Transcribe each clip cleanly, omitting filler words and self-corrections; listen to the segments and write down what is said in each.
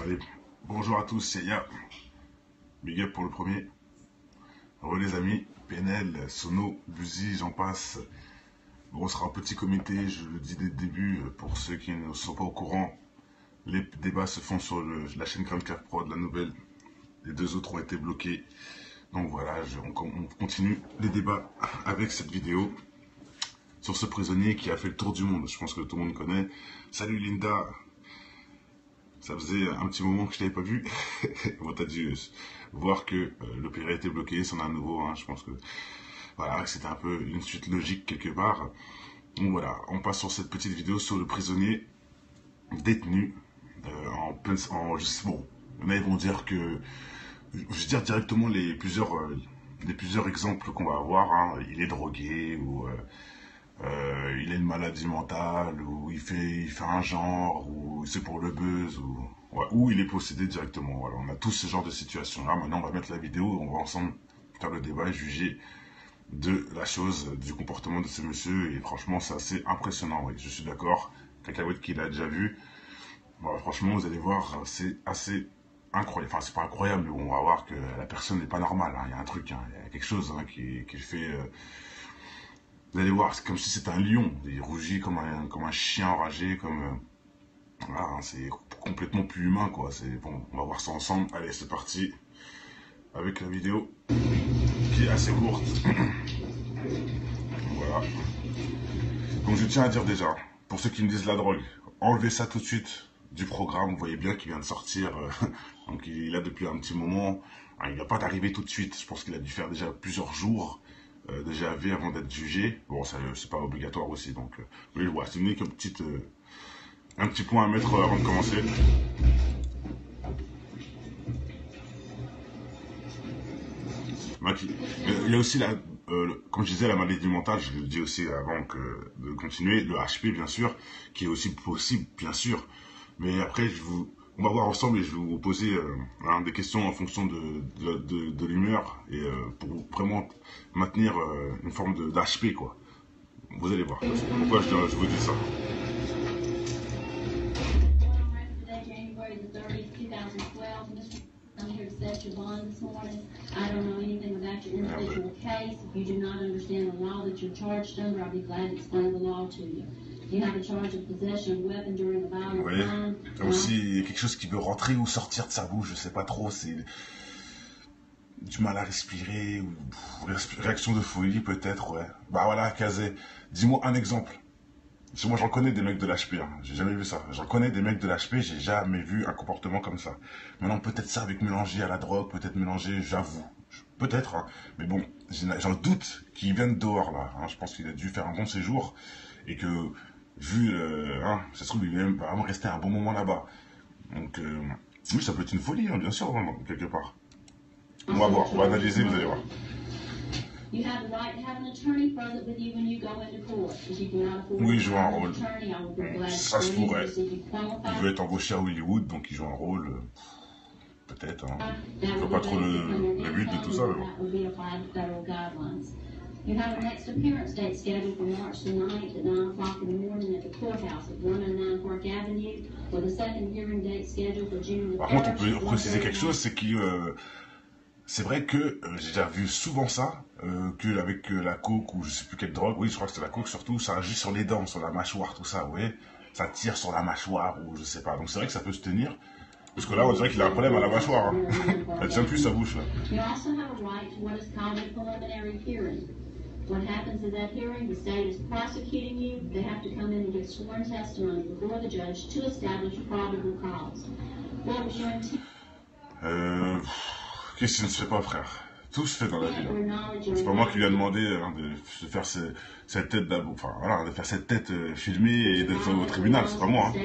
Allez, bonjour à tous, c'est Ya. Big up pour le premier. Re les amis, PNL, Sono, Buzy, j'en passe. Bon, on sera un petit comité, je le dis dès le début, pour ceux qui ne sont pas au courant. Les débats se font sur la chaîne Grand Clap Prod, la nouvelle. Les deux autres ont été bloqués. Donc voilà, on continue les débats avec cette vidéo sur ce prisonnier qui a fait le tour du monde. Je pense que tout le monde connaît. Salut Linda. Ça faisait un petit moment que je t'avais pas vu. Bon, t'as dû voir que le pays a été bloqué, c'en a un nouveau. Hein. Je pense que voilà, c'était un peu une suite logique quelque part. Donc voilà, on passe sur cette petite vidéo sur le prisonnier détenu bon, il y en a, ils vont dire que, je vais dire directement les plusieurs exemples qu'on va avoir. Hein. Il est drogué ou il a une maladie mentale, ou il fait un genre, ou c'est pour le buzz, ou il est possédé directement. Voilà, on a tous ce genre de situations-là. Maintenant, on va mettre la vidéo, on va ensemble faire le débat et juger de la chose, du comportement de ce monsieur. Et franchement, c'est assez impressionnant. Oui, je suis d'accord. Cacahuète qui l'a déjà vu. Voilà, franchement, vous allez voir, c'est assez incroyable. Enfin, c'est pas incroyable, mais on va voir que la personne n'est pas normale. Hein. Il y a un truc, hein. Il y a quelque chose qui fait. Vous allez voir, c'est comme si c'était un lion. Il rougit comme un chien enragé, voilà, hein, c'est complètement plus humain, quoi. Bon, on va voir ça ensemble. Allez, c'est parti avec la vidéo qui est assez courte. Voilà. Donc je tiens à dire déjà, pour ceux qui me disent la drogue, enlevez ça tout de suite du programme. Vous voyez bien qu'il vient de sortir. Donc il est là depuis un petit moment. Hein, il ne va pas d'arriver tout de suite. Je pense qu'il a dû faire déjà plusieurs jours. Déjà avant d'être jugé. Bon, ça c'est pas obligatoire aussi, donc oui, voilà, c'est unique un petit point à mettre avant de commencer. Il y a aussi comme je disais, la maladie mentale, je le dis aussi avant de continuer, le HP bien sûr, qui est aussi possible, bien sûr. Mais après, on va voir ensemble et je vais vous poser des questions en fonction de l'humeur et pour vraiment maintenir une forme d'HP, quoi. Vous allez voir. Pourquoi je vous dis ça? Your bond this morning. I don't know anything about your individual case. If you do not understand the law that you're charged under, I'll be glad to explain the law to you. You have a charge of possession of weapon during a violent crime. Il y a aussi quelque chose qui veut rentrer ou sortir de sa bouche, je sais pas trop, c'est du mal à respirer, ou réaction de folie peut-être, ouais. Bah voilà, Kazé, dis-moi un exemple. Parce que moi j'en connais des mecs de l'HP, hein. J'ai jamais vu ça. J'en connais des mecs de l'HP, j'ai jamais vu un comportement comme ça. Maintenant peut-être ça avec mélangé à la drogue, peut-être mélangé, j'avoue. Peut-être, hein. Mais bon, j'en doute qu'il vienne dehors là. Hein. Je pense qu'il a dû faire un bon séjour et que, vu, ça se trouve, il est même vraiment resté un bon moment là-bas. Donc, oui, ça peut être une folie, hein, bien sûr, vraiment, quelque part. On va voir, on va analyser, vous allez voir. Oui, il joue un rôle. Ça se pourrait. Il veut être embauché à Hollywood, donc il joue un rôle. Peut-être. Hein. Je ne vois pas trop le but de tout ça. Mais bon. You have a next appearance date scheduled for March the 9th at 9 o'clock in the morning at the courthouse at 109 Park Avenue, with a second hearing date scheduled for June the 3rd. Par contre, on peut préciser quelque chose, c'est que c'est vrai que j'ai déjà vu souvent ça, qu'avec la coke ou je sais plus quelle drogue, oui, je crois que c'est la coke surtout, ça agit sur les dents, sur la mâchoire, tout ça, vous voyez, ça tire sur la mâchoire ou je sais pas. Donc c'est vrai que ça peut se tenir. Parce que là, on dirait qu'il a un problème à la mâchoire. Hein. Elle tient plus sa bouche, là. What happens at that hearing, the state is prosecuting you. They have to come in and give sworn testimony before the judge to establish probable cause. What was your intent? Qu'est-ce qui ne se fait pas, frère? Tout se fait dans la vie. C'est pas moi qui lui ai demandé de faire cette tête enfin voilà, de faire cette tête filmée et d'être au tribunal, c'est pas moi. Hein.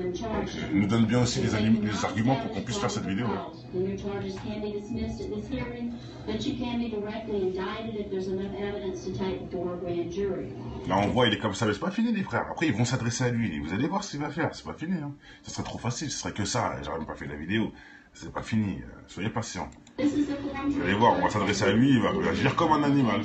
Donc, il nous donne bien aussi les arguments pour qu'on puisse faire cette vidéo. Là on voit, il est comme ça, mais c'est pas fini les frères. Après ils vont s'adresser à lui, vous allez voir ce qu'il va faire, c'est pas fini. Hein. Ce serait trop facile, ce serait que ça, j'aurais même pas fait la vidéo. C'est pas fini, soyez patients. Vous allez voir, on va s'adresser à lui, il va agir comme un animal.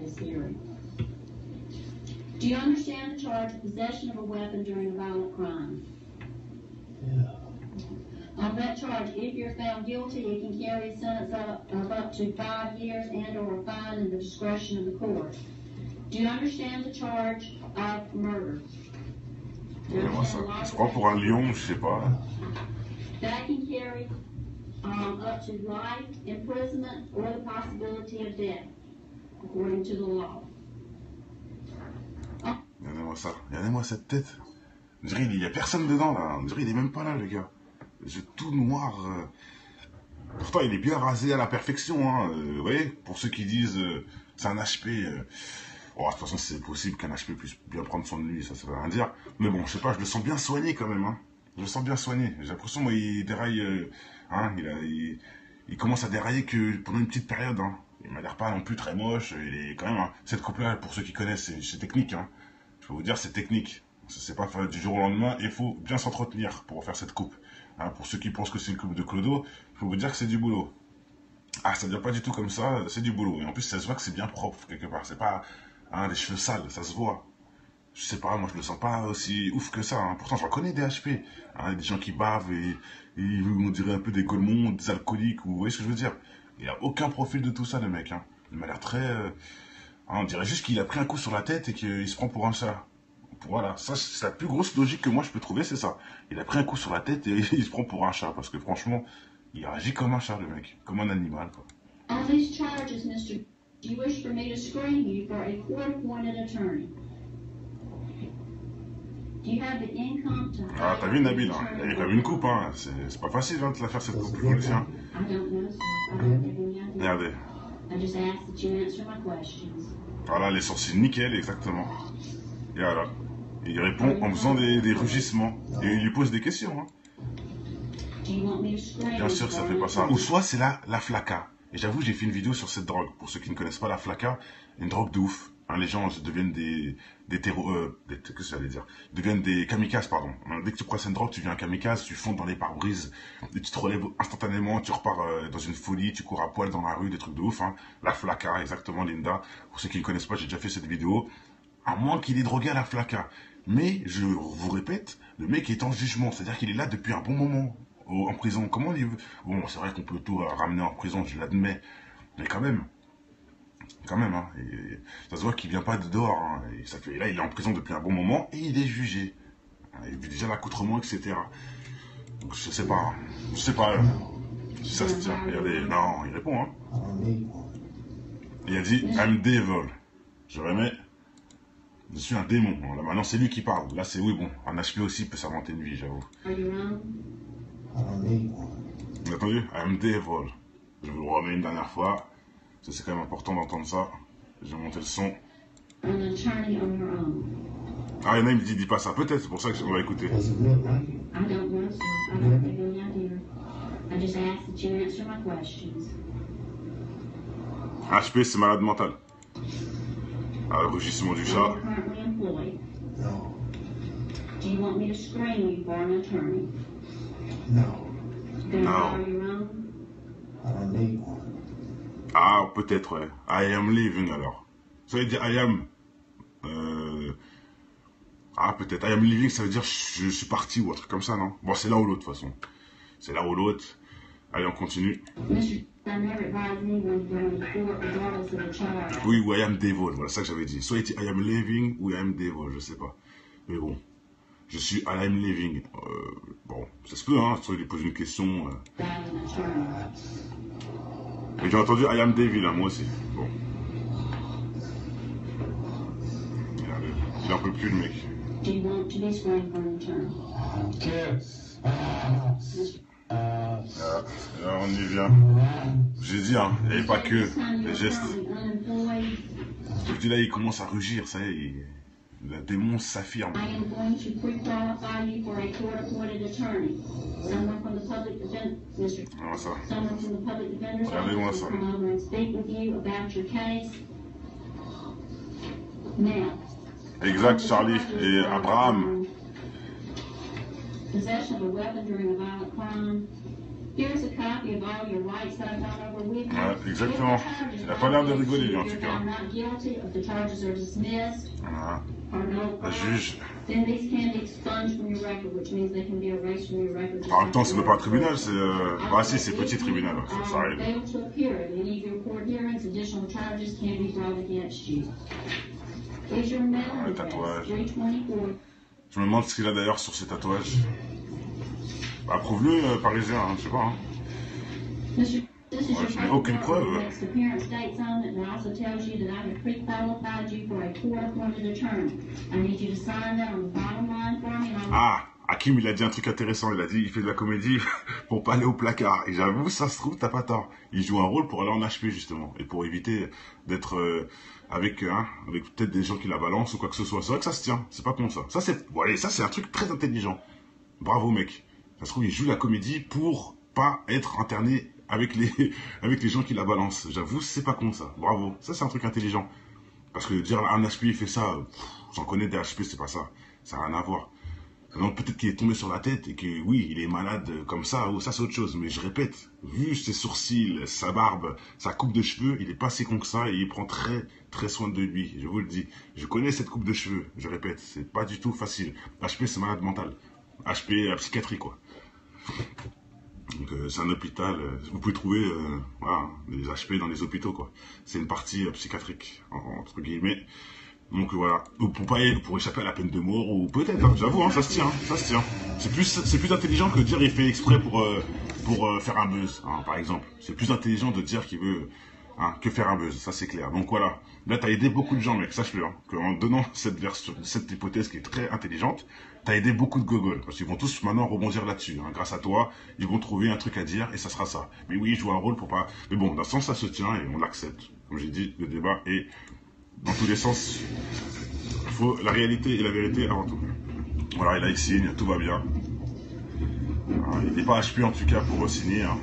this hearing. Do you understand the charge of possession of a weapon during a violent crime? Yeah. On that charge, if you're found guilty, it can carry a sentence of up to 5 years and/or a fine in the discretion of the court. Do you understand the charge of murder? Moi, ça se prend pour un lion, je sais pas. That can carry up to life imprisonment or the possibility of death, according to the law. Regardez-moi ça. Regardez-moi cette tête. On dirait il y a personne dedans, là. On dirait il est même pas là, le gars. C'est tout noir. Pourtant, il est bien rasé à la perfection. Hein. Vous voyez, pour ceux qui disent c'est un HP. Oh, de toute façon, c'est possible qu'un HP puisse bien prendre soin de lui, ça veut rien dire. Mais bon, je sais pas, je le sens bien soigné quand même. Hein. Je le sens bien soigné. J'ai l'impression, moi, il déraille. Il commence à dérailler que pendant une petite période. Hein. Il m'a l'air pas non plus très moche. Il est quand même. Hein. Cette coupe-là, pour ceux qui connaissent, c'est technique. Hein. Je peux vous dire, c'est technique. C'est pas fait du jour au lendemain. Il faut bien s'entretenir pour faire cette coupe. Hein, pour ceux qui pensent que c'est une coupe de clodo, je peux vous dire que c'est du boulot. Ah, ça ne vient pas du tout comme ça, c'est du boulot. Et en plus, ça se voit que c'est bien propre, quelque part. C'est pas des cheveux sales, ça se voit. Je sais pas, moi je le sens pas aussi ouf que ça. Hein. Pourtant, j'en connais des HP. Hein, des gens qui bavent et on dirait un peu des golemons, des alcooliques, ou vous voyez ce que je veux dire. Il a aucun profil de tout ça, le mec. Hein. Il m'a l'air très... on dirait juste qu'il a pris un coup sur la tête et qu'il se prend pour un chat. Voilà, ça c'est la plus grosse logique que moi je peux trouver, c'est ça. Il a pris un coup sur la tête et il se prend pour un chat, parce que franchement, il réagit comme un chat, le mec, comme un animal, quoi. On these charges, Mr. Do you wish for me to screen you for a court-appointed attorney? Do you have the income to... Ah, t'as vu Nabil, hein, il avait quand même une coupe, hein. C'est pas facile hein, de la faire cette coupe, je vous le dis. Hein. I don't know, sir. I don't have any idea. Regardez, I just ask that you answer my questions. voilà, les sourcils nickel, exactement. Et voilà. Et il répond en faisant des rugissements. Et il lui pose des questions. Hein. Do you want me to screen Bien you sûr, ça for fait an pas ça. attorney? Ou soit c'est la flaca. Et j'avoue, j'ai fait une vidéo sur cette drogue. Pour ceux qui ne connaissent pas la flaca, une drogue de ouf. Hein, les gens deviennent qu'est-ce que j'allais dire, deviennent des kamikazes, pardon. Dès que tu prends cette drogue, tu deviens un kamikaze, tu fonds dans les pare-brises, et tu te relèves instantanément, tu repars dans une folie, tu cours à poil dans la rue, des trucs de ouf. Hein. La flaca, exactement, Linda. Pour ceux qui ne connaissent pas, j'ai déjà fait cette vidéo. À moins qu'il ait drogué à la flaca. Mais, je vous répète, le mec est en jugement, c'est-à-dire qu'il est là depuis un bon moment en prison. Comment il veut... Bon, c'est vrai qu'on peut tout ramener en prison, je l'admets, mais quand même, hein, et ça se voit qu'il vient pas de dehors, hein, et ça fait, là il est en prison depuis un bon moment, et il est jugé. Il a vu déjà l'accoutrement, etc. Donc je sais pas si ça se tient. Regardez, non, il répond, hein. Il a dit, I'm devil. Je remets... Je suis un démon. Là, maintenant, c'est lui qui parle. Là, c'est oui, bon. Un HP aussi peut s'inventer une vie, j'avoue. Are you wrong? Vous avez entendu? I'm devil. Je vous le remets une dernière fois. C'est quand même important d'entendre ça. Je vais monter le son. An attorney on your own? Ah, il y en a, il me dit, dis pas ça. Peut-être, c'est pour ça qu'on va écouter. I don't know, sir. I don't have any idea. I just ask that you answer my questions. HP, c'est malade mental. Ah, le rugissement du Are chat. you currently employed? No. Do you want me to screen you for an attorney? No. Then No. are you wrong? I don't need one. Ah, peut-être, ouais. I am leaving, alors. Ça veut dire I am... Ah, peut-être. I am leaving, ça veut dire je suis parti ou un truc comme ça, non? Bon, c'est là ou l'autre, de toute façon. C'est là ou l'autre. Allez, on continue. Mr. I never advise anyone to go to court regardless of the charge. Oui, ou I am devil, voilà ça que j'avais dit. Soit il dit I am leaving ou I am devil, je sais pas. Mais bon, je suis I am leaving. Bon, ça se peut, hein, soit il lui pose une question. Without an attorney. Mais j'ai entendu I am devil, hein, moi aussi. Bon. Regardez, il en peut plus, le mec. Do you want to be screened for an attorney? I don't care. Ah, là, on y vient. J'ai dit, hein, il n'y avait pas que les gestes. Je dis là, il commence à rugir, ça y est, le démon s'affirme. I am going to pre-qualify you for a court-appointed attorney. Someone from the public defense, Mr. Voilà ça. Someone from the public defender's Regardez-moi office ça. will come over and speak with you about your case. Now. Exact, Charlie et Abraham. Possession of a weapon during a violent crime. Here's a copy of all your rights that I've gone over with you. Ouais, exactement. Il n'a pas l'air de rigoler, lui, en tout cas. Not guilty of the charges are dismissed. Voilà. Or no. La juge. Then these can be expunged from your record, which means they can be erased from your record. En même temps, c'est même pas un tribunal, c'est... Bah si, c'est petit tribunal, ça arrive. Fail to appear at any of your court hearings, additional charges can be brought against you. Is your mailing address tatouage. 324? Je me demande ce qu'il a d'ailleurs sur ses tatouages. Bah, approuve-le, parisien, hein, je sais pas. Hein. Mr. This is Ouais, your je n'ai aucune paperwork preuve. with next appearance dates on it, and it also tells you that I have pre-qualified you for a court-appointed attorney. I need you to sign that on the bottom line for me. And I'll Ah, Hakim, il a dit un truc intéressant. Il a dit, il fait de la comédie pour pas aller au placard. Et j'avoue, ça se trouve, t'as pas tort. Il joue un rôle pour aller en HP, justement. Et pour éviter d'être avec peut-être des gens qui la balancent ou quoi que ce soit. C'est vrai que ça se tient. C'est pas con, ça. Ça, c'est un truc très intelligent. Bravo, mec. Ça se trouve, il joue la comédie pour pas être interné avec les gens qui la balancent. J'avoue, c'est pas con, ça. Bravo. Ça, c'est un truc intelligent. Parce que dire un HP, il fait ça, j'en connais des HP, c'est pas ça. Ça n'a rien à voir. Donc peut-être qu'il est tombé sur la tête et que oui, il est malade comme ça, ou ça c'est autre chose. Mais je répète, vu ses sourcils, sa barbe, sa coupe de cheveux, il est pas si con que ça et il prend très très soin de lui. Je vous le dis. Je connais cette coupe de cheveux, je répète, c'est pas du tout facile. HP c'est malade mental. HP psychiatrie quoi. Donc c'est un hôpital, vous pouvez trouver voilà, des HP dans les hôpitaux quoi. C'est une partie psychiatrique, entre guillemets. Donc voilà, ou pour échapper à la peine de mort, ou peut-être, hein, j'avoue, hein, ça se tient, ça se tient. C'est plus intelligent que de dire il fait exprès pour faire un buzz, hein, par exemple. C'est plus intelligent de dire qu'il veut que faire un buzz, ça c'est clair. Donc voilà, là t'as aidé beaucoup de gens mec, sache-le, hein, qu'en donnant cette version, cette hypothèse qui est très intelligente, t'as aidé beaucoup de gogoles, parce qu'ils vont tous maintenant rebondir là-dessus, hein. Grâce à toi, ils vont trouver un truc à dire et ça sera ça. Mais oui, je joue un rôle pour pas... Mais bon, dans ce sens ça se tient et on l'accepte. Comme j'ai dit, le débat est dans tous les sens. Il faut la réalité et la vérité avant tout. Voilà, et là il signe, tout va bien. Alors, il n'est pas HP en tout cas pour signer. Hein.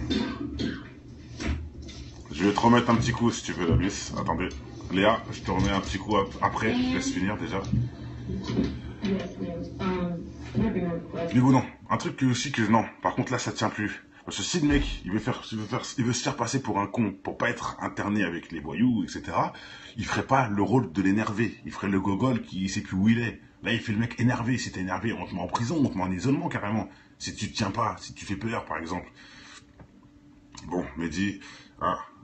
Je vais te remettre un petit coup si tu veux la bise. Attendez. Léa, je te remets un petit coup après, je laisse finir déjà. Mais bon non, un truc aussi que non, par contre là ça tient plus. Parce que si le mec, il veut se faire passer pour un con, pour pas être interné avec les voyous, etc., il ferait pas le rôle de l'énervé. Il ferait le gogol qui sait plus où il est. Là, il fait le mec énervé. Si t'es énervé, on te met en prison, on te met en isolement carrément. Si tu te tiens pas, si tu fais peur, par exemple. Bon, Mehdi,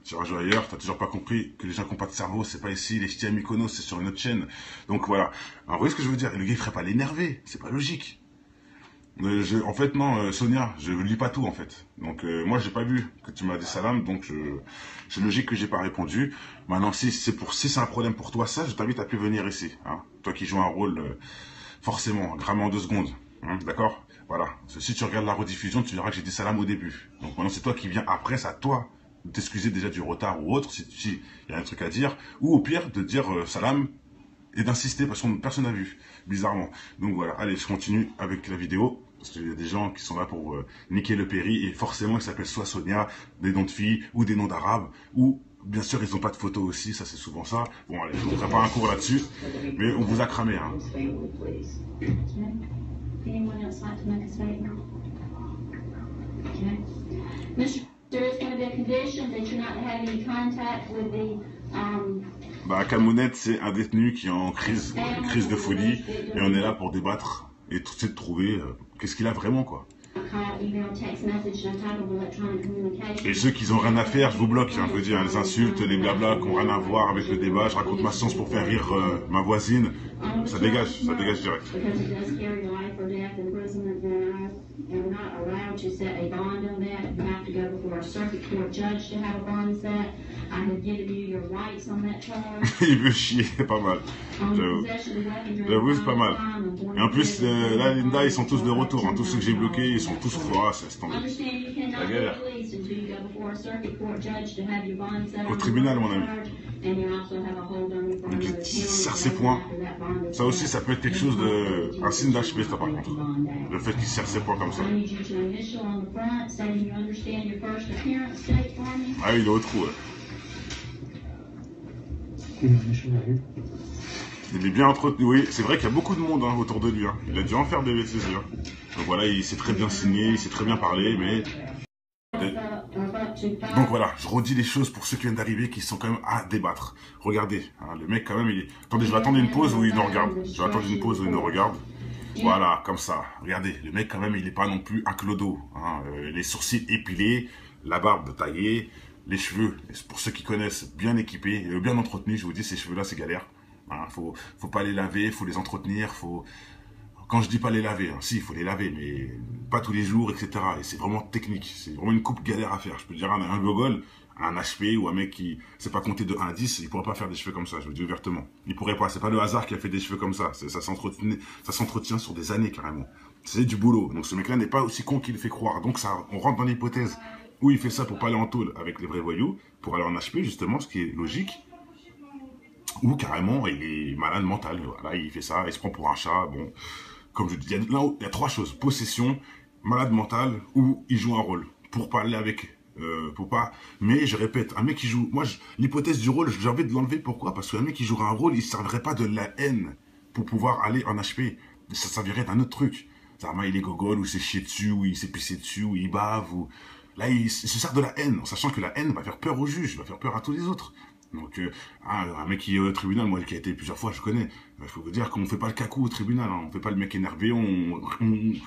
tirage ailleurs, t'as toujours pas compris que les gens qui n'ont pas de cerveau, c'est pas ici, les ch'tis à Mykonos, c'est sur une autre chaîne. Donc voilà. Alors, vous voyez ce que je veux dire? Le gars, il ferait pas l'énervé. C'est pas logique. En fait, non, Sonia, je lis pas tout, en fait. Donc, moi, j'ai pas vu que tu m'as dit salam, donc c'est logique que j'ai pas répondu. Maintenant, si c'est un problème pour toi, ça, je t'invite à plus venir ici. Hein. Toi qui joues un rôle, forcément, grammer en 2 secondes. Hein, d'accord? Voilà. Si tu regardes la rediffusion, tu verras que j'ai dit salam au début. Donc, maintenant, c'est toi qui viens après, c'est à toi de t'excuser déjà du retard ou autre, si y a un truc à dire. Ou au pire, de dire salam et d'insister, parce que personne n'a vu, bizarrement. Donc, voilà. Allez, je continue avec la vidéo. Parce qu'il y a des gens qui sont là pour niquer le péri, et forcément ils s'appellent soit Sonia, des noms de filles, ou des noms d'arabes, ou bien sûr ils n'ont pas de photos aussi, ça c'est souvent ça. Bon allez, je ne vous ferai pas un cours là-dessus, mais on vous a cramé. Hein. Bah, Kamounette, c'est un détenu qui est en crise de folie, et on est là pour débattre et tout de trouver qu'est-ce qu'il a vraiment quoi. Et ceux qui n'ont rien à faire, je vous bloque, hein, je veux dire, les insultes, les blabla qui n'ont rien à voir avec le débat, je raconte ma science pour faire rire ma voisine, ça dégage direct. Il veut chier, pas mal. J'avoue, c'est pas mal. Et en plus, là, Linda, ils sont tous de retour. Hein. Tous ceux que j'ai bloqués, ils sont tous froids. C'est tombé. La galère. Au tribunal, mon ami. Donc, il serre ses poings. Ça aussi, ça peut être quelque chose de... un signe d'HP, ça, par contre. Le fait qu'il serre ses poings comme ça. Ah oui, il est au trou, ouais. Il est bien entretenu, oui, c'est vrai qu'il y a beaucoup de monde hein, autour de lui, hein. Il a dû en faire des bêtises. Hein. Donc voilà, il s'est très bien signé, il s'est très bien parlé, mais Donc voilà, je redis les choses pour ceux qui viennent d'arriver, qui sont quand même à débattre. Regardez, hein, le mec quand même, il est... Attendez, je vais attendre une pause où il nous regarde. Je vais attendre une pause où il nous regarde. Voilà, comme ça. Regardez, le mec quand même, il n'est pas non plus un clodo. Hein. Les sourcils épilés, la barbe taillée, les cheveux, pour ceux qui connaissent, bien équipés, bien entretenus. Je vous dis, ces cheveux-là, c'est galère. Hein, faut pas les laver, faut les entretenir, faut... Quand je dis pas les laver, hein, si, il faut les laver, mais pas tous les jours, etc. Et c'est vraiment technique. C'est vraiment une coupe galère à faire. Je peux dire un gogol, un HP ou un mec qui sait pas compter de 1 à 10, il pourrait pas faire des cheveux comme ça, je vous dis ouvertement. Il pourrait pas. C'est pas le hasard qui a fait des cheveux comme ça. Ça s'entretient sur des années carrément. C'est du boulot. Donc ce mec-là n'est pas aussi con qu'il fait croire. Donc ça, on rentre dans l'hypothèse où il fait ça pour pas aller en tôle avec les vrais voyous, pour aller en HP justement, ce qui est logique. Ou carrément, il est malade mental. Voilà, il fait ça, il se prend pour un chat. Bon. Comme je dis, il y a 3 choses. Possession, malade mental ou il joue un rôle. Pour parler avec... pour pas... Mais je répète, un mec qui joue... Moi, l'hypothèse du rôle, j'ai envie de l'enlever. Pourquoi? Parce qu'un mec qui jouerait un rôle, il ne servirait pas de la haine pour pouvoir aller en HP. Ça servirait d'un autre truc. Zarma, il est gogol, ou il s'est chié dessus, ou il s'est pissé dessus, ou il bave, ou... Là, il se sert de la haine, en sachant que la haine va faire peur au juge, va faire peur à tous les autres. Donc, un mec qui est au tribunal, moi qui a été plusieurs fois, je connais. Il faut vous dire qu'on ne fait pas le cacou au tribunal, hein. On ne fait pas le mec énervé, on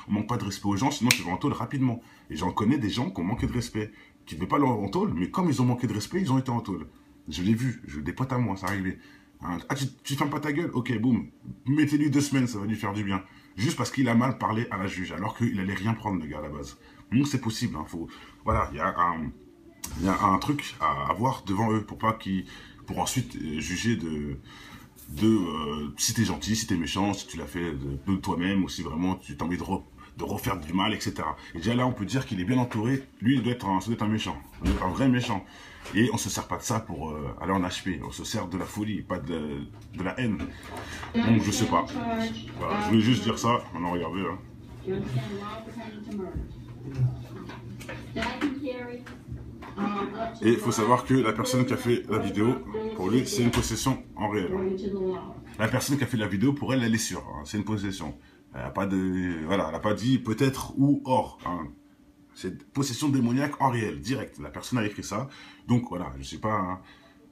manque pas de respect aux gens, sinon tu vas en tôle rapidement. Et j'en connais des gens qui ont manqué de respect, qui ne devaient pas leur en tôle, mais comme ils ont manqué de respect, ils ont été en tôle. Je l'ai vu, des potes à moi, ça arrivait. Hein, ah, tu fermes pas ta gueule? Ok, boum, mettez-lui 2 semaines, ça va lui faire du bien. Juste parce qu'il a mal parlé à la juge, alors qu'il allait rien prendre, le gars, à la base. Donc c'est possible, hein, voilà, il y a un truc à avoir devant eux pour ensuite juger si t'es gentil, si t'es méchant, si tu l'as fait de toi-même ou si vraiment tu as envie de refaire du mal, etc. Et déjà là, on peut dire qu'il est bien entouré. Lui, ça doit être un méchant, un vrai méchant. Et on se sert pas de ça pour aller en HP. On se sert de la folie, pas de la haine. Donc je sais pas. Voilà, je voulais juste dire ça. Maintenant, regardez. Hein. Et il faut savoir que la personne qui a fait la vidéo, pour lui, c'est une possession en réel. La personne qui a fait la vidéo, pour elle, elle est sûre. Hein, c'est une possession. Elle n'a pas voilà, elle n'a pas dit peut-être ou or. Hein. C'est possession démoniaque en réel, direct. La personne a écrit ça. Donc voilà, je ne suis pas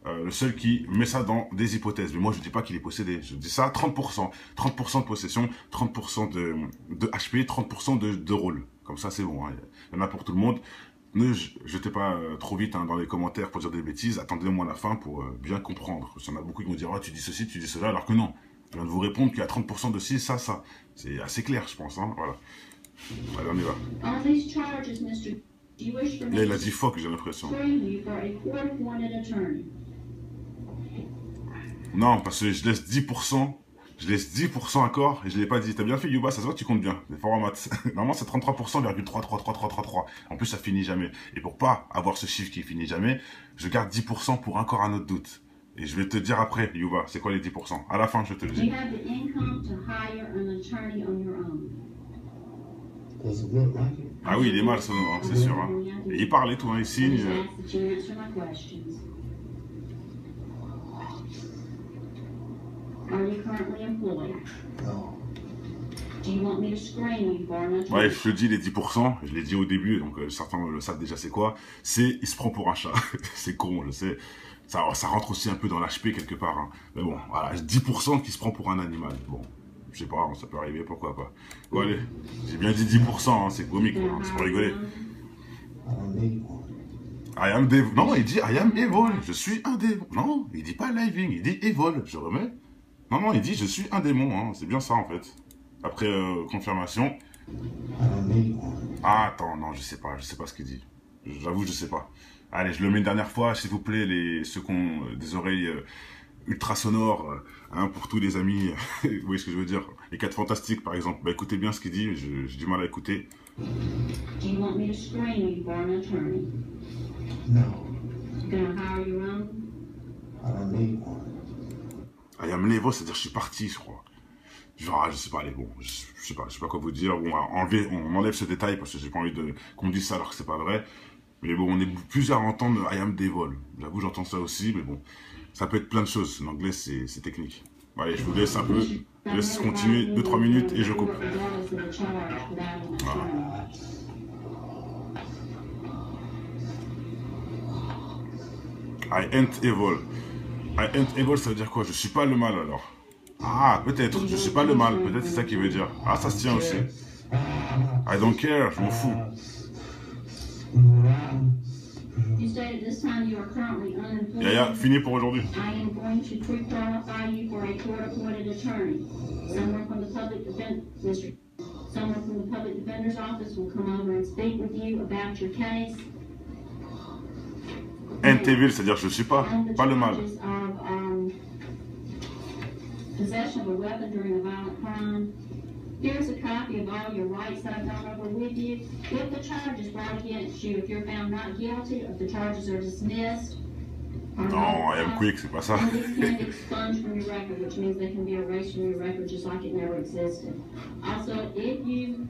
le seul qui met ça dans des hypothèses. Mais moi, je ne dis pas qu'il est possédé. Je dis ça, 30%. 30% de possession, 30% de HP, 30% de rôle. Comme ça, c'est bon. Hein. Il y en a pour tout le monde. Ne jetez pas trop vite hein, dans les commentaires pour dire des bêtises. Attendez-moi la fin pour bien comprendre. Parce qu'il y en a beaucoup qui vont dire oh, tu dis ceci, tu dis cela, alors que non. Je viens de vous répondre qu'il y a 30% de ci, ça, ça. C'est assez clair, je pense. Hein, voilà. Allez, on y va. Là, il a dit fuck, j'ai l'impression. Non, parce que je laisse 10%. Je laisse 10% encore et je ne l'ai pas dit. T'as bien fait, Yuba, ça se voit que tu comptes bien. C'est fort en maths. Normalement, c'est 33,33333. En plus, ça finit jamais. Et pour pas avoir ce chiffre qui finit jamais, je garde 10% pour encore un autre doute. Et je vais te dire après, Yuba, c'est quoi les 10%? À la fin, je te le dis. Ah oui, il est mal, ce nom, hein, c'est sûr. Hein. Et il parle et tout, hein, il signe. Ouais, je te dis les 10%, je l'ai dit au début, donc certains le savent déjà c'est quoi. C'est, il se prend pour un chat. C'est con, je sais. Ça rentre aussi un peu dans l'HP quelque part. Hein. Mais bon, voilà, 10% qui se prend pour un animal. Bon, je sais pas, ça peut arriver, pourquoi pas. Bon allez, j'ai bien dit 10%, hein, c'est comique, hein, c'est pour rigoler. I am devil. Non, il dit I am evil, je suis un démon. Non, il dit pas living, il dit evil, je remets. Non, il dit je suis un démon, hein. C'est bien ça en fait. Après confirmation. Ah, attends, non, je sais pas ce qu'il dit. J'avoue, je sais pas. Allez, je le mets une dernière fois, s'il vous plaît, ceux qui ont des oreilles ultra sonores, hein, pour tous les amis, vous voyez ce que je veux dire, les 4 fantastiques par exemple. Bah écoutez bien ce qu'il dit, j'ai du mal à écouter. I am level, c'est-à-dire je suis parti, je crois. Genre, je sais pas, allez, bon, je sais pas quoi vous dire. Bon, on enlève ce détail parce que j'ai pas envie qu'on me dise ça alors que c'est pas vrai. Mais bon, on est plusieurs à entendre I am devil. J'avoue, j'entends ça aussi, mais bon, ça peut être plein de choses. L'anglais, c'est technique. Bon, allez, je vous laisse un peu, je laisse continuer 2-3 minutes et je coupe. Voilà. I ain't evil. I ain't evil, ça veut dire quoi? Je suis pas le mal alors. Ah, peut-être, je suis pas le mal, peut-être c'est ça qu'il veut dire. Ah, ça se tient aussi. I don't care, je m'en fous. You state at this time you are currently unemployed. Yaya, fini pour aujourd'hui. I am going to pre-qualify you for a court-appointed attorney. Someone from the public defense district. Someone from the public defender's office will come over and speak with you about your case. Ain't evil, c'est-à-dire je suis pas le mal. Charges of, possession of a weapon during a violent crime. Here's a copy of all your rights that I've gone over with you. If the charge is brought against you, if you're found not guilty, if the charges are dismissed. Non, I am quick, c'est pas ça. These can be expunged from your record, which means they can be erased from your record just like it never existed. Also, if you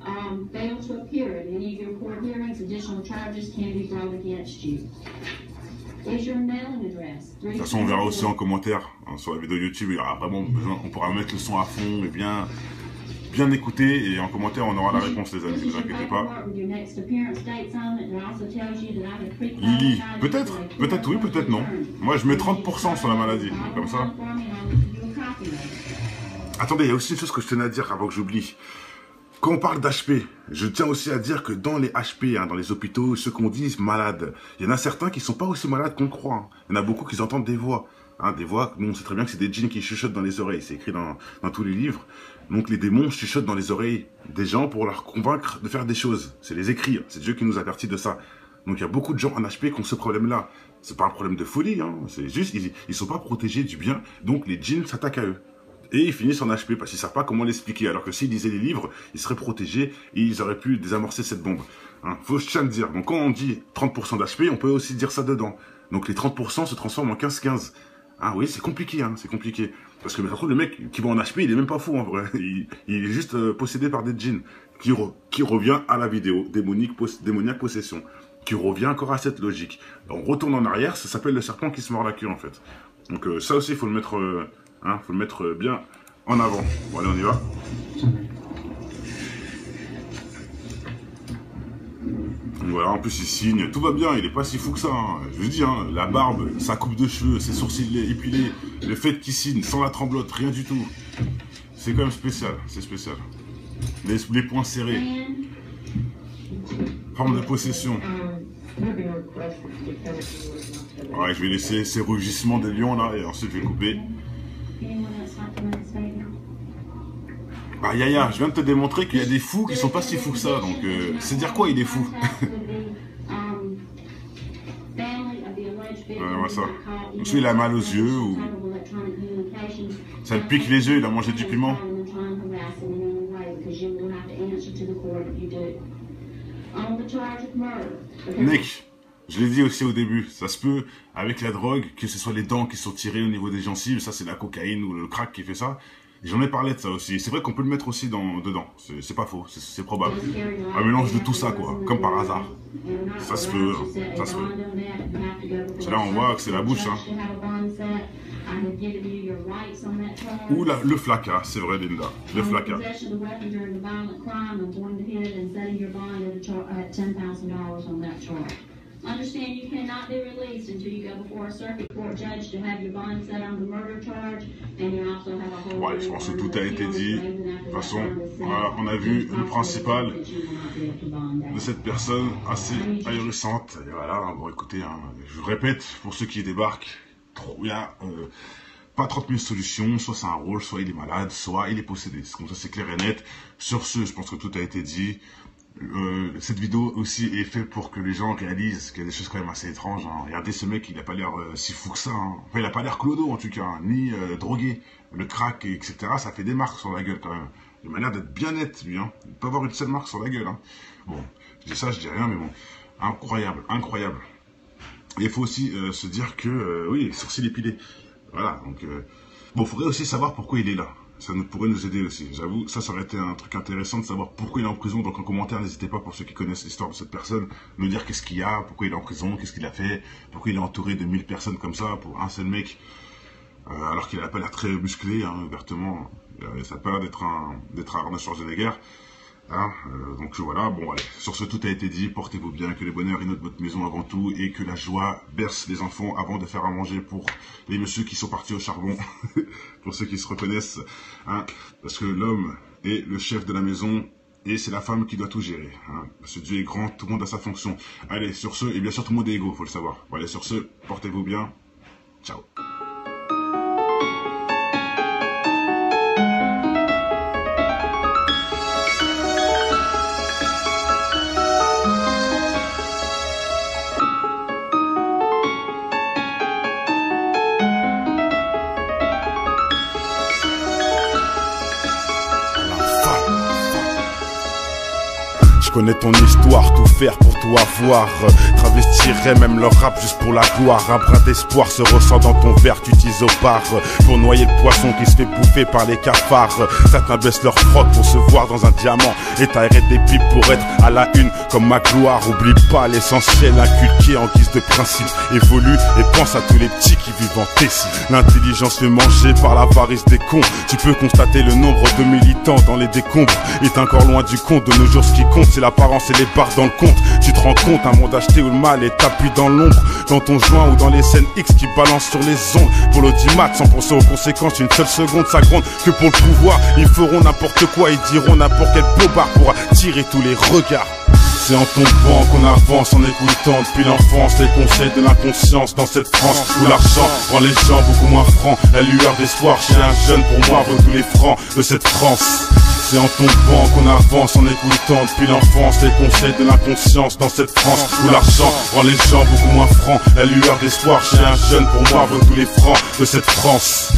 fail to appear at any of your court hearings, additional charges can be brought against you. Is your mailing address? De toute façon, on verra aussi en commentaire hein, sur la vidéo YouTube. Il y aura vraiment besoin, on pourra mettre le son à fond et bien écouter. Et en commentaire, on aura la réponse, les amis. Ne vous inquiétez pas. Lily, peut-être oui, peut-être non. Moi, je mets 30% sur la maladie, comme ça. Attendez, il y a aussi une chose que je tenais à dire avant que j'oublie. Quand on parle d'HP, je tiens aussi à dire que dans les HP, hein, dans les hôpitaux, ceux qu'on dit malades, il y en a certains qui ne sont pas aussi malades qu'on le croit. Hein. Il y en a beaucoup qui entendent des voix. Hein, des voix, nous on sait très bien que c'est des djinns qui chuchotent dans les oreilles. C'est écrit dans tous les livres. Donc les démons chuchotent dans les oreilles des gens pour leur convaincre de faire des choses. C'est les écrits. Hein. C'est Dieu qui nous avertit de ça. Donc il y a beaucoup de gens en HP qui ont ce problème-là. C'est pas un problème de folie. Hein. C'est juste, ils sont pas protégés du bien. Donc les djinns s'attaquent à eux. Et ils finissent en HP parce qu'ils ne savent pas comment l'expliquer. Alors que s'ils lisaient les livres, ils seraient protégés et ils auraient pu désamorcer cette bombe. Hein, faut je tiens à le dire. Donc quand on dit 30% d'HP, on peut aussi dire ça dedans. Donc les 30% se transforment en 15-15. Ah oui, c'est compliqué, hein, c'est compliqué. Parce que le mec qui va en HP, il est même pas fou en vrai. Il est juste possédé par des djinns. Qui revient à la vidéo, démoniaque possession. Qui revient encore à cette logique. On retourne en arrière, ça s'appelle le serpent qui se mord la queue en fait. Donc ça aussi, il faut le mettre... faut le mettre bien en avant. Bon, allez, on y va. Voilà, en plus il signe, tout va bien, il est pas si fou que ça. Hein. Je vous dis, hein, la barbe, sa coupe de cheveux, ses sourcils épilés, le fait qu'il signe sans la tremblote, rien du tout. C'est quand même spécial, c'est spécial. Les poings serrés. Forme de possession. Ouais, je vais laisser ces rugissements des lions là et ensuite je vais couper. Bah Yaya, je viens de te démontrer qu'il y a des fous qui sont pas si fous que ça, donc c'est dire quoi il est fou. Ouais, voilà ça. Donc soit il a mal aux yeux ou ça le pique les yeux, il a mangé du piment. Nick, je l'ai dit aussi au début, ça se peut avec la drogue, que ce soit les dents qui sont tirées au niveau des gencives, ça c'est la cocaïne ou le crack qui fait ça. J'en ai parlé de ça aussi. C'est vrai qu'on peut le mettre aussi dedans. C'est pas faux, c'est probable. Un mélange de tout ça, quoi. Comme par hasard. Ça se peut, hein. Ça se peut. C'est là on voit que c'est la bouche, hein. Ou le flacas, c'est vrai, Linda. Le flacas. Understand you cannot be released until you go before a circuit court judge to have your bond set on the murder charge, and you also have a whole. Ouais, je pense que tout a été dit. De toute façon, voilà, on a vu le principal de cette personne assez ahurissante. Et voilà, bon écoutez, hein, je vous répète, pour ceux qui débarquent, il y a pas 30 000 solutions, soit c'est un rôle, soit il est malade, soit il est possédé. Comme ça, c'est clair et net. Sur ce, je pense que tout a été dit. Cette vidéo aussi est faite pour que les gens réalisent qu'il y a des choses quand même assez étranges. Hein. Regardez ce mec, il n'a pas l'air si fou que ça. Hein. Enfin, il n'a pas l'air clodo en tout cas, hein, ni drogué. Le crack, etc., ça fait des marques sur la gueule quand même. Il m'a l'air d'être bien net lui. Hein. Il peut avoir une seule marque sur la gueule. Hein. Bon, je dis ça, je dis rien, mais bon. Incroyable, incroyable. Et il faut aussi se dire que, oui, sourcils épilés. Voilà, donc... bon, il faudrait aussi savoir pourquoi il est là. Ça pourrait nous aider aussi. J'avoue, ça aurait été un truc intéressant de savoir pourquoi il est en prison. Donc en commentaire, n'hésitez pas, pour ceux qui connaissent l'histoire de cette personne, nous dire qu'est-ce qu'il y a, pourquoi il est en prison, qu'est-ce qu'il a fait, pourquoi il est entouré de 1000 personnes comme ça pour un seul mec, alors qu'il n'a pas l'air très musclé, hein, ouvertement. Ça n'a pas l'air d'être un Arnold Schwarzenegger. Hein, donc voilà, bon allez, sur ce tout a été dit, portez-vous bien, que le bonheur inonde votre maison avant tout et que la joie berce les enfants avant de faire à manger pour les messieurs qui sont partis au charbon, pour ceux qui se reconnaissent, hein, parce que l'homme est le chef de la maison et c'est la femme qui doit tout gérer, hein, parce que Dieu est grand, tout le monde a sa fonction. Allez, sur ce, et bien sûr tout le monde est égaux, faut le savoir. Bon, allez, sur ce, portez-vous bien, ciao. Je connais ton histoire, tout faire pour tout avoir. Travestirais même leur rap juste pour la gloire. Un brin d'espoir se ressent dans ton verre, tu utilises au bar pour noyer le poisson qui se fait bouffer par les cafards. Certains baissent leur froc pour se voir dans un diamant et t'aérer des pipes pour être à la une comme ma gloire. Oublie pas l'essentiel inculqué en guise de principe. Évolue et pense à tous les petits qui vivent en Tessie. L'intelligence fait manger par l'avarice des cons. Tu peux constater le nombre de militants dans les décombres est encore loin du compte. De nos jours ce qui compte c'est l'apparence et les barres dans le compte. Tu te rends compte, un monde acheté où le mal est tapis dans l'ombre, dans ton joint ou dans les scènes X qui balancent sur les ondes. Pour l'audimat, sans penser aux conséquences, une seule seconde ça gronde. Que pour le pouvoir, ils feront n'importe quoi, ils diront n'importe quel bobard pour attirer tous les regards. C'est en tombant qu'on avance, en écoutant depuis l'enfance les conseils de l'inconscience dans cette France où l'argent rend les gens beaucoup moins francs. La lueur d'espoir chez un jeune pour moi vaut tous les francs de cette France. C'est en tombant qu'on avance, en écoutant depuis l'enfance les conseils de l'inconscience dans cette France où l'argent rend les gens beaucoup moins francs. La lueur d'espoir chez un jeune pour moi vaut tous les francs de cette France.